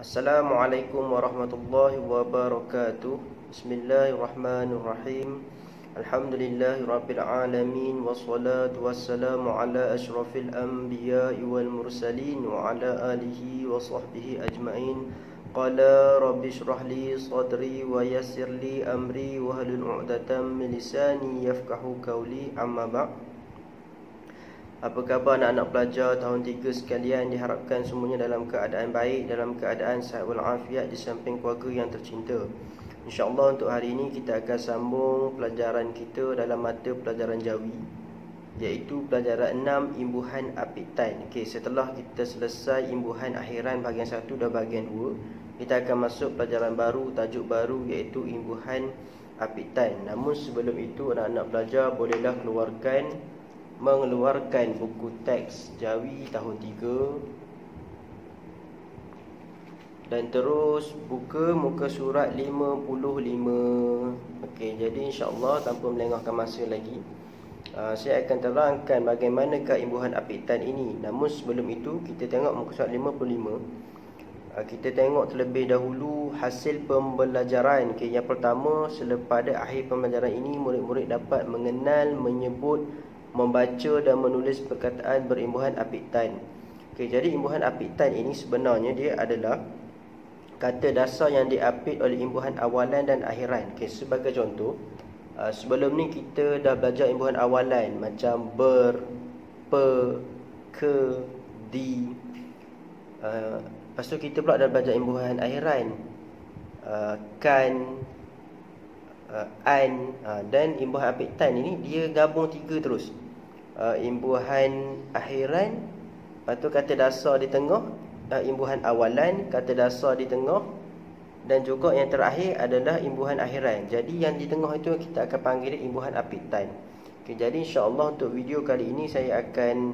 Assalamualaikum warahmatullahi wabarakatuh. Bismillahirrahmanirrahim. Alhamdulillahirabbil alamin wassalatu wassalamu ala asyrafil anbiya'i wal mursalin wa ala alihi wa sahbihi ajmain. Qala rabbi shrah li sadri wa yassir li amri wa hlul 'uqdatam min lisani yafqahu qawli. Amma ba'd. Apa khabar anak-anak pelajar tahun 3 sekalian? Diharapkan semuanya dalam keadaan baik, dalam keadaan sihat walafiat di samping keluarga yang tercinta. InsyaAllah untuk hari ini kita akan sambung pelajaran kita dalam mata pelajaran Jawi, iaitu pelajaran 6 imbuhan apitan. Setelah kita selesai imbuhan akhiran bahagian 1 dan bahagian 2, kita akan masuk pelajaran baru, tajuk baru, iaitu imbuhan apitan. Namun sebelum itu anak-anak pelajar bolehlah mengeluarkan buku teks Jawi tahun 3 dan terus buka muka surat 55. Jadi insyaAllah tanpa melengahkan masa lagi, saya akan terangkan bagaimanakah imbuhan apitan ini. Namun sebelum itu kita tengok muka surat 55. Kita tengok terlebih dahulu hasil pembelajaran. Yang pertama, selepas akhir pembelajaran ini murid-murid dapat mengenal, menyebut, membaca dan menulis perkataan berimbuhan apitan. Jadi imbuhan apitan ini sebenarnya dia adalah kata dasar yang diapit oleh imbuhan awalan dan akhiran. Sebagai contoh, sebelum ni kita dah belajar imbuhan awalan macam ber, pe, ke, di. Lepas tu kita pula dah belajar imbuhan akhiran, kan, an, dan imbuhan apitan ini dia gabung 3 terus. Imbuhan akhiran, lepas tu kata dasar di tengah, imbuhan awalan, kata dasar di tengah, dan juga yang terakhir adalah imbuhan akhiran. Jadi yang di tengah itu kita akan panggil imbuhan apitan. Jadi insyaAllah untuk video kali ini saya akan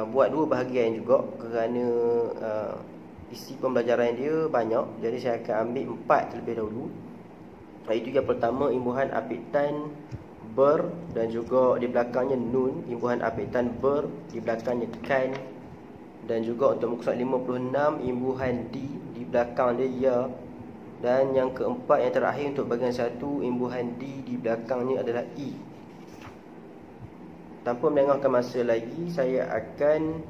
buat 2 bahagian juga, kerana isi pembelajaran dia banyak. Jadi saya akan ambil 4 terlebih dahulu. Itu yang pertama, imbuhan apitan ber dan juga di belakangnya nun, imbuhan apitan ber, di belakangnya kan. Dan juga untuk muka surat 56, imbuhan di belakang dia ya. Dan yang keempat, yang terakhir untuk bahagian 1, imbuhan di belakangnya adalah i. Tanpa melengahkan masa lagi, saya akan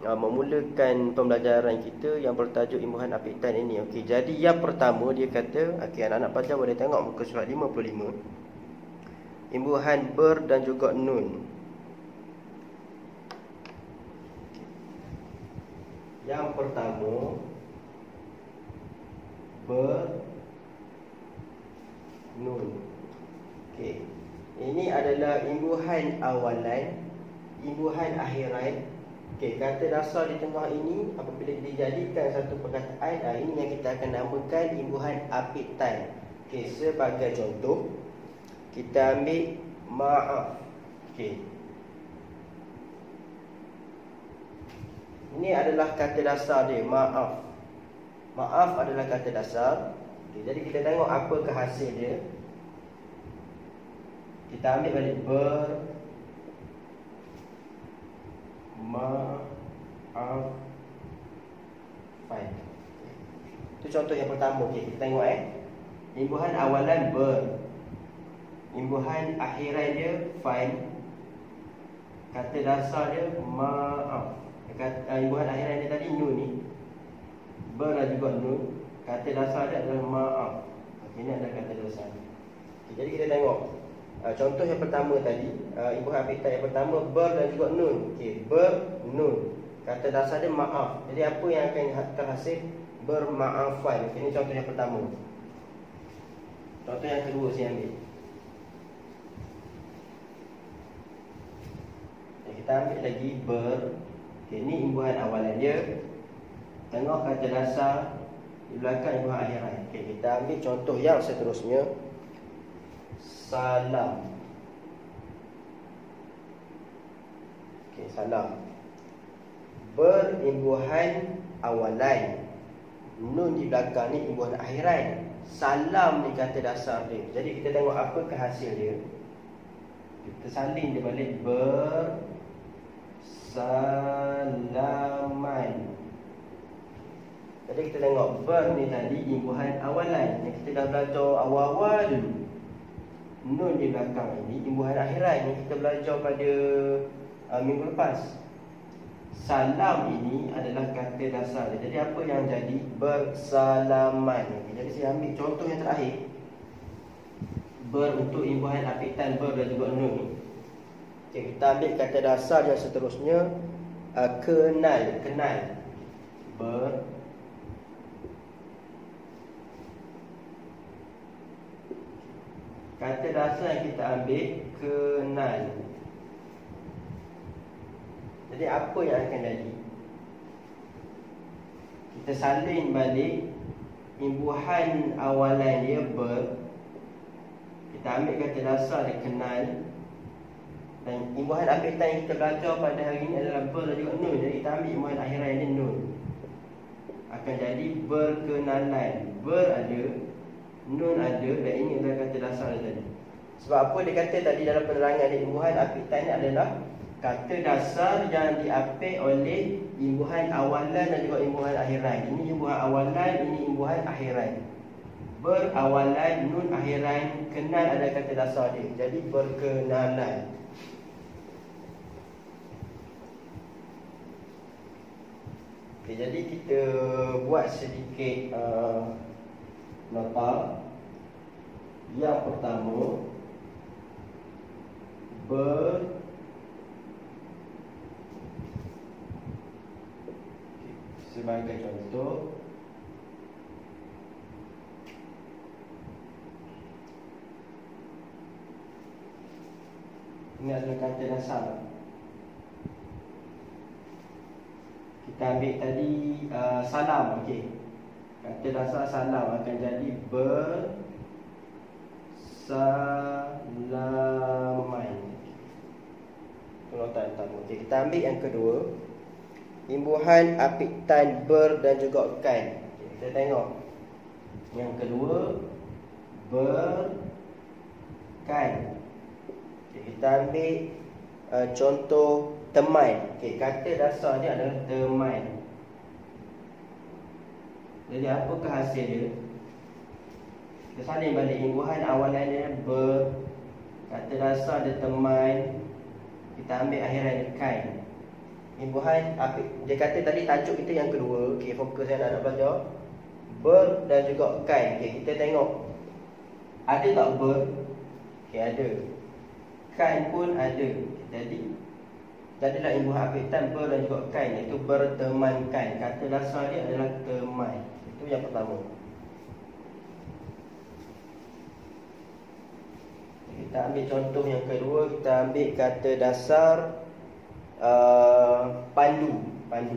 memulakan pembelajaran kita yang bertajuk imbuhan apitan ini. Jadi yang pertama dia kata, anak-anak pelajar boleh tengok muka surat 55. Imbuhan ber dan juga nun. Yang pertama, ber, nun. Ini adalah imbuhan awalan, imbuhan akhiran. Kata dasar di tengah ini apabila dijadikan satu perkataan, ini yang kita akan namakan imbuhan apitan. Sebagai contoh, kita ambil maaf. Ini adalah kata dasar dia, maaf. Maaf adalah kata dasar. Jadi kita tengok apakah hasil dia. Kita ambil balik ber, maaf, fine. Itu contoh yang pertama. Kita tengok imbuhan awalan ber, imbuhan akhiran dia fine, kata dasar dia maaf. Imbuhan akhiran dia tadi nun ni, ber dan juga nun, kata dasar dia adalah maaf. Ini adalah kata dasar. Jadi kita tengok contoh yang pertama tadi, imbuhan apitan yang pertama ber dan juga nun. Ber, nun, kata dasar dia maaf. Jadi apa yang akan terhasil? Bermaafan. Ini contoh yang pertama. Contoh yang kedua saya ambil. Kita ambil lagi ber. Ini imbuhan awalan dia, tengah kata dasar, di belakang imbuhan akhiran. Kita ambil contoh yang seterusnya. Salam. Salam. Berimbuhan awalan, nun di belakang ni imbuhan akhiran, salam ni kata dasar dia. Jadi kita tengok apakah hasil dia. Kita salin dia balik, bersalaman. Jadi kita tengok ber ni tadi imbuhan awalan yang kita dah belajar awal-awal dulu. Nun di belakang ini imbuhan akhiran yang kita belajar pada minggu lepas. Salam ini adalah kata dasar. Jadi apa yang jadi? Bersalaman. Jadi saya ambil contoh yang terakhir. Ber untuk imbuhan apitan ber dan juga nun. Okay, kita ambil kata dasar yang seterusnya. Kenal. Ber. Kata dasar yang kita ambil kenal. Jadi apa yang akan jadi? Kita salin balik imbuhan awalan dia ber. Kita ambil kata dasar dia kenal. Dan imbuhan apitan yang kita belajar pada hari ini adalah ber dan juga nun. Jadi kita ambil imbuhan akhiran dia nun. Akan jadi berkenalan. Ber ada, nun ada, dan ini adalah kata dasar dia tadi. Sebab apa dia kata tadi dalam penerangan dia, imbuhan apitan ni adalah kata dasar yang diapit oleh imbuhan awalan dan juga imbuhan akhiran. Ini imbuhan awalan, ini imbuhan akhiran. Berawalan, nun akhiran, kenal adalah kata dasar dia. Jadi berkenalan. Okay, jadi kita buat sedikit nota. Yang pertama, sebagai contoh, ini adalah kata dasar. Kita ambil tadi salam, okey. Kata dasar salam akan jadi bersalaman. Itu nota yang pertama. Okey, kita ambil yang kedua. Imbuhan apitan ber dan juga kan. Okay, kita tengok. Yang kedua ber kan. Okay, kita ambil contoh teman. Okay, kata dasar dia adalah teman. Jadi apakah hasil dia? Kita salin balik imbuhan awalan dia ber. Kata dasar dia teman. Kita ambil akhiran dia kan. Imbuhan apik. Dia kata tadi tajuk kita yang kedua. Okey, fokus yang nak belajar ber dan juga kan. Okey, kita tengok. Ada tak ber? Okey, ada. Kan pun ada. Jadilah imbuhan apitan ber dan juga kan, iaitu bertemankan. Kata dasar dia adalah teman. Itu yang pertama. Kita ambil contoh yang kedua. Kita ambil kata dasar pandu. Okay.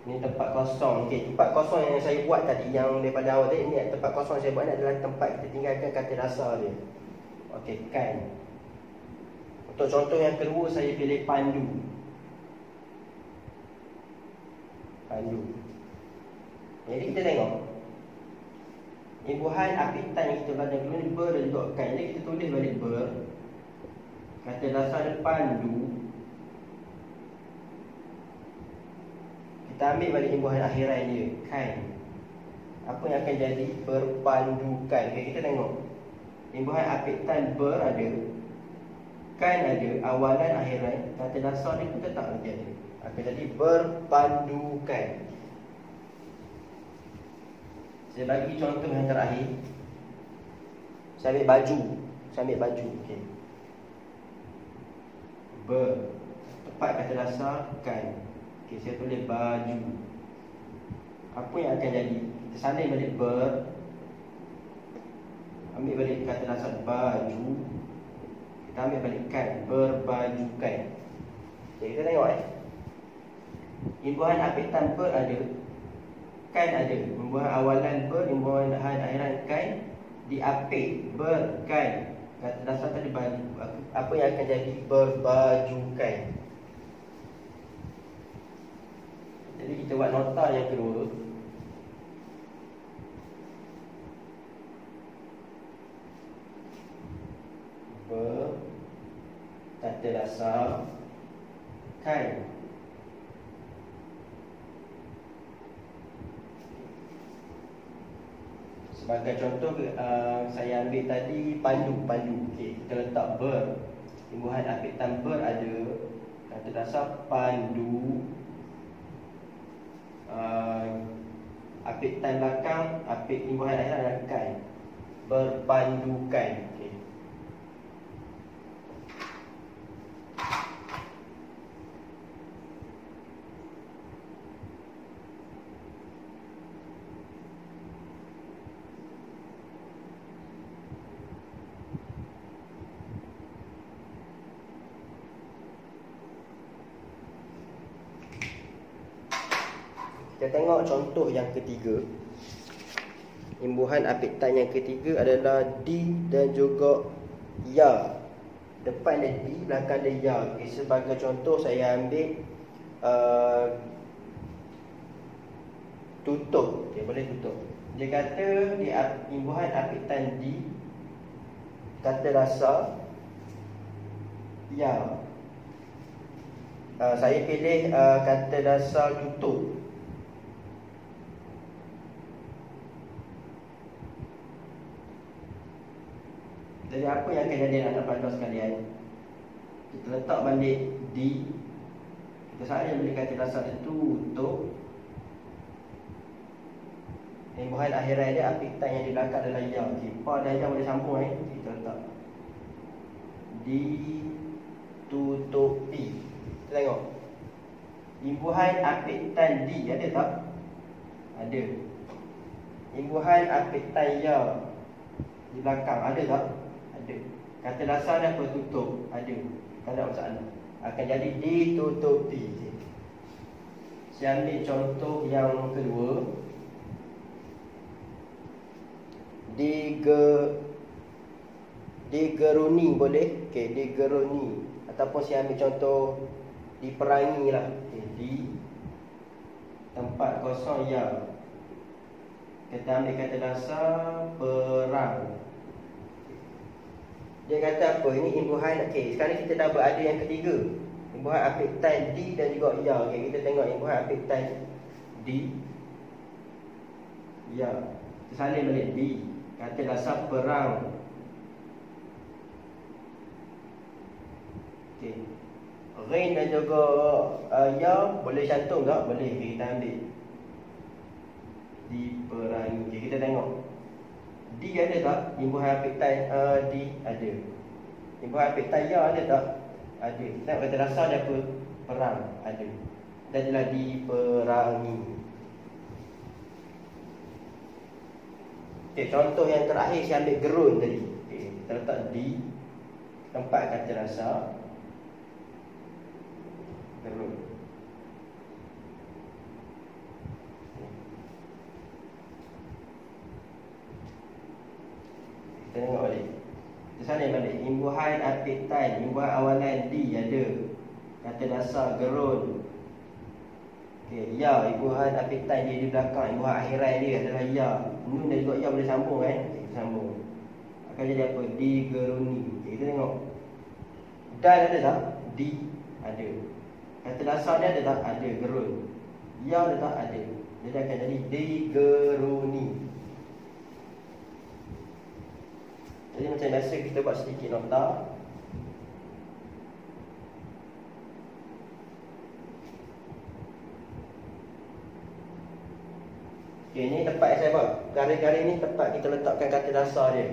Ini tempat kosong. Okay, tempat kosong yang saya buat tadi, yang daripada awal tadi, ini tempat kosong yang saya buat ni adalah tempat kita tinggalkan kata dasar dia. Okey, kan. Untuk contoh yang kedua, saya pilih pandu. Jadi kita tengok imbuhan apitan yang kita belajar dulu ni ber dan juga kan. Jadi kita tulis balik ber. Kata dasar dia pandu. Kita ambil balik imbuhan akhiran dia kan. Apa yang akan jadi? Berpandukan. Okay, kita tengok. Imbuhan apitan ber ada, kan ada, awalan akhiran. Kata dasar dia pun tetap lagi ada. Akan jadi berpandukan. Saya bagi contoh yang terakhir. Saya ambil baju. Okay. Ber. Tepat kata dasar kan. Okay, saya tulis baju. Apa yang akan jadi? Kita salin balik ber. Ambil balik kata dasar baju. Kita ambil balik kan. Berbajukan. Okay, kita tengok imbuhan apitan ber ada, kan ada. Imbuhan awalan ber, imbuhan akhiran kan. Diapit ber kan. Kata dasar tadi baju. Apa yang akan jadi? Berbajukan. Jadi kita buat nota yang kedua. Ber, kata dasar kan. Sebagai contoh, saya ambil tadi pandu. Okey, kita letak ber. Imbuhan apitan ber ada. Kata dasar pandu. Apitan belakang, imbuhan akhir adalah kan. Berpandukan. Okey. Kita tengok contoh yang ketiga. Imbuhan apitan yang ketiga adalah di dan juga ya. Depan dia di, belakang dia ya. Okay, sebagai contoh saya ambil tutup. Okay, boleh tutup. Dia kata di imbuhan apitan di, kata dasar ya. Saya pilih kata dasar tutup. Jadi apa yang akan jadi anak pelajar sekalian? Kita letak balik di. Kita salin balik kata dasar itu tutup. Imbuhan akhiran dia apitan yang di belakang adalah ya. Okay, pa dan ya boleh sambung Kita letak ditutupi. Kita tengok. Imbuhan apitan di ada tak? Ada. Imbuhan apitan ya di belakang ada tak? Ada. Kata dasar dia apa? Tutup. Ada. Tak ada masalah. Akan jadi ditutupi. Saya ambil contoh yang kedua. Digeruni boleh. Okey, digeruni. Ataupun saya ambil contoh diperangi lah. Okay, di tempat kosong ya. Kita ambil kata dasar perang. Dia kata apa? Ini imbuhan. Okey, sekarang kita dah berada yang ketiga. Imbuhan apitan di dan juga ya. Okey, kita tengok imbuhan apitan di ya. Kita salin balik di. Kata dasar perang. Okey. Rain dan juga ya boleh cantum tak? Boleh. Okay, kita ambil diperangi. Okey, kita tengok. Di ada tak? Imbuhan apitan di ada. Imbuhan apitan ya ada tak? Ada. Nak kata dasar dia apa? Perang. Ada. Dan adalah diperangi. Okey, contoh yang terakhir saya ambil gerun tadi. Okey, kita letak di tempat kata dasar gerun. Kita tengok balik. Kita salin balik. Imbuhan apitan, imbuhan awalan di ada. Kata dasar gerun. Okey, ya, imbuhan apitan dia di belakang. Imbuhan akhiran dia adalah ya. Nun dan juga ya boleh sambung kan? Okay, sambung. Akan jadi apa? Digeruni. Okay, kita tengok. Dal ada tak? Di ada. Kata dasar dia ada tak? Ada. Gerun. Ya ada tak? Ada. Jadi akan jadi digeruni. Jadi macam biasa kita buat sedikit nota. Okay, ni tempat yang saya buat. Garis-garis ni tempat kita letakkan kata dasar dia.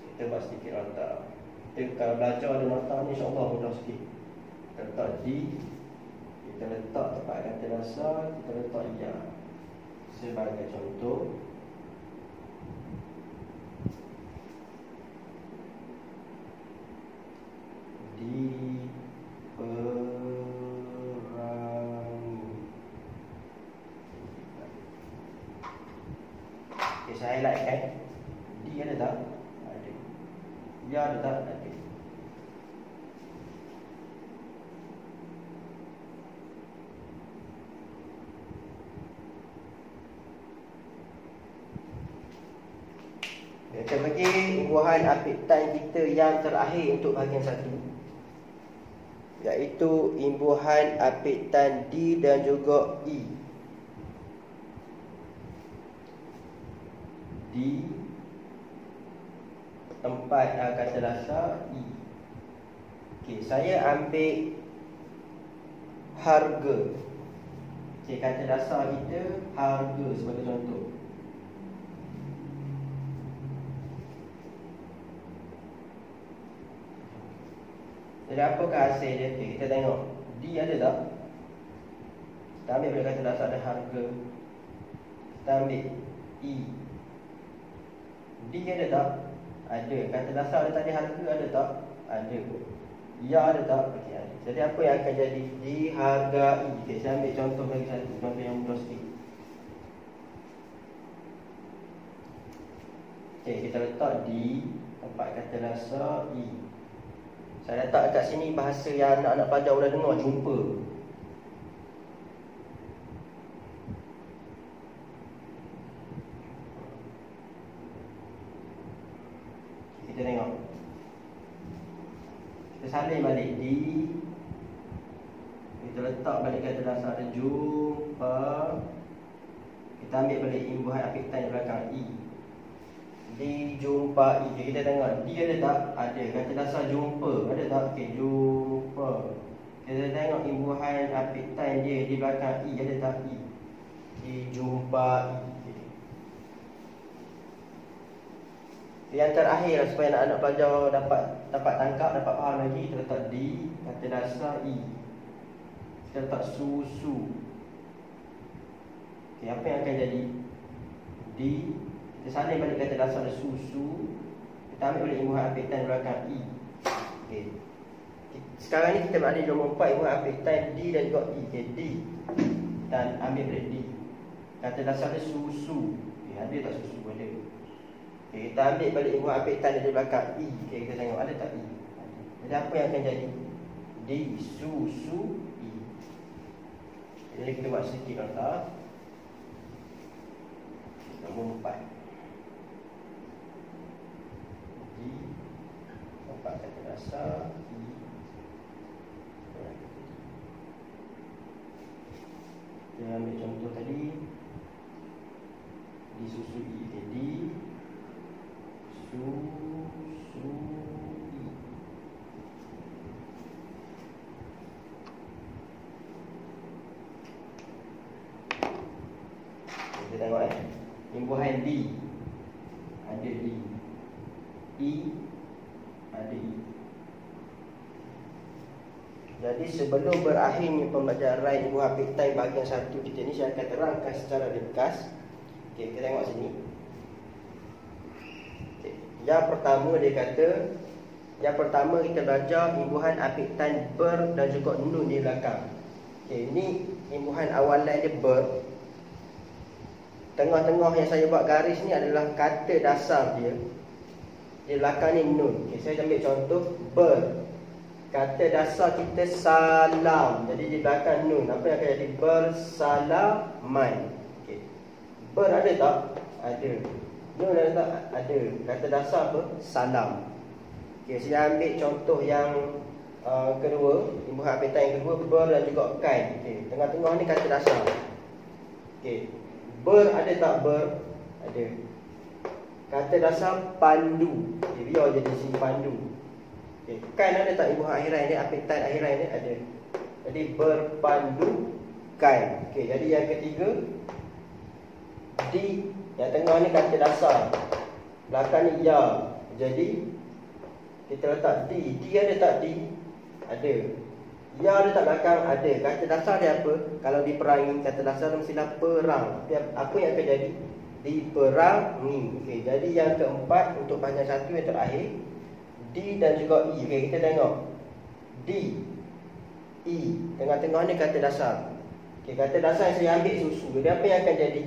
Kita buat sedikit nota. Kita kalau belajar ada nota ni insyaAllah mudah sikit. Kita letak di. Kita letak tempat kata dasar. Kita letak ya. Sebagai contoh, diperangi. Okay, saya highlight kan. Di ada tak? Ada. Ya ada tak? Ada. Kita bagi imbuhan apitan kita yang terakhir untuk bahagian satu. iaitu imbuhan apitan D dan juga E. D tempat kata dasar E. Okey, saya ambil harga. Okey, kata dasar kita harga sebagai contoh. Jadi apakah hasil dia? Okay, kita tengok D ada tak? Kita ambil pada kata dasar ada harga. Kita ambil E. D ada tak? Ada. Kata dasar ada tadi harga ada tak? Ada. Ya ada tak? Okay, ada. Jadi apa yang akan jadi? D harga E. Okay, saya ambil contoh lagi satu. Contoh yang mudah sikit. Okay, kita letak D tempat kata dasar E. Saya letak kat sini bahasa yang anak-anak pelajar boleh dengar, jumpa. Kita tengok. Kita salin balik D. Kita letak balik kata dasar ada jumpa. Kita ambil balik imbuhan apitan di belakang E. Dijumpai. Okay, kita tengok D ada tak? Ada. Kata dasar jumpa ada tak? Okey, jumpa. Kita tengok imbuhan apitan dia di belakang E ada tak? E. Dijumpai. Okay. Yang terakhir supaya anak-anak pelajar dapat tangkap, dapat faham lagi, kita letak D, kata dasar E. Kita letak susu. Okay, apa yang akan jadi? D. Kita salin balik kata dasar ada susu. Kita ambil balik imbuhan apitan belakang E. Okay. Sekarang ni kita ada nombor 4 imbuhan apitan D dan juga E. Okay, D. Dan ambil balik D. Kata dasar ada susu. Okay, ada tak susu? Ada. Okay, kita ambil balik imbuhan apitan di belakang E. Okay, kita tengok ada tak E? Jadi apa yang akan jadi? D susu E. Jadi kita buat sedikit nota. Nombor 4. Tempat kata dasar E. Kita ambil contoh tadi disusui. Jadi susui. Kita tengok imbuhan D. Ada D. E ada E. Jadi sebelum berakhirnya pembelajaran imbuhan apitan bahagian 1 kita ni, saya akan terangkan secara ringkas. Okey, kita tengok sini. Okay. Yang pertama kita belajar imbuhan apitan ber dan juga nun di belakang. Okey, ini imbuhan awalan dia ber. Tengah-tengah yang saya buat garis ni adalah kata dasar dia. Di belakang ni nun. Okay, saya ambil contoh ber. Kata dasar kita salam. Jadi di belakang nun. Apa yang akan jadi? Bersalaman. Okay. Ber ada tak? Ada. Nun ada tak? Ada. Kata dasar apa? Salam. Okay, saya ambil contoh yang kedua. Imbuhan apitan yang kedua. Ber dan juga kan. Okay. Tengah-tengah ni kata dasar. Okay. Ber ada tak? Ber ada. Kata dasar pandu. Okay, biar jadi sini pandu. Okay. Kan ada tak imbuhan akhiran ni? Apitan akhiran ni ada. Jadi berpandu kan. Okay, jadi yang ketiga D. Yang tengah ni kata dasar. Belakang ni ya. Jadi kita letak D. D ada tak D? Ada. Ya ada tak belakang? Ada. Kata dasar dia apa? Kalau diperangi, kata dasar mestilah perang. Apa yang akan jadi? Diperangi. Okey, jadi yang keempat untuk bahagian 1 yang terakhir D dan juga E. Okey, kita tengok D, E. Tengah-tengah ni kata dasar. Okey, kata dasar yang saya ambil susu. Jadi apa yang akan jadi?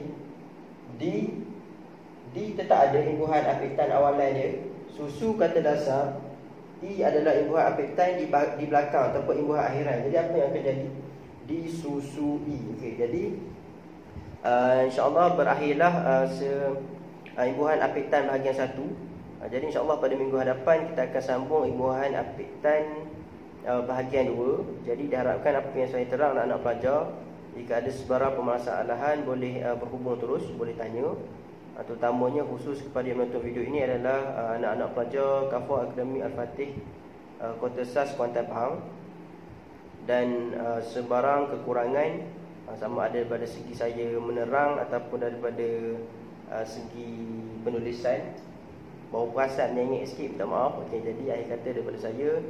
D tetap ada imbuhan apitan awalan dia. Susu kata dasar. E adalah imbuhan apitan di belakang ataupun imbuhan akhiran. Jadi apa yang akan jadi? Disusui. Okey, jadi InsyaAllah berakhirlah imbuhan apitan bahagian 1. Jadi insyaAllah pada minggu hadapan kita akan sambung imbuhan apitan bahagian 2. Jadi diharapkan apa yang saya terang anak-anak pelajar, jika ada sebarang permasalahan boleh berhubung terus, boleh tanya. Terutamanya khusus kepada yang menonton video ini adalah anak-anak pelajar Kafah Akademi Al-Fatih, Kota Sas, Kuantan, Pahang. Dan sebarang kekurangan, sama ada daripada segi saya menerang ataupun daripada segi penulisan, bahawa perasaan menyengit sikit, minta maaf. Jadi akhir kata daripada saya,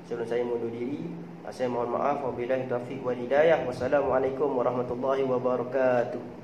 sebelum saya mundur diri, saya mohon maaf. Wabillahi taufiq wal hidayah. Wassalamualaikum warahmatullahi wabarakatuh.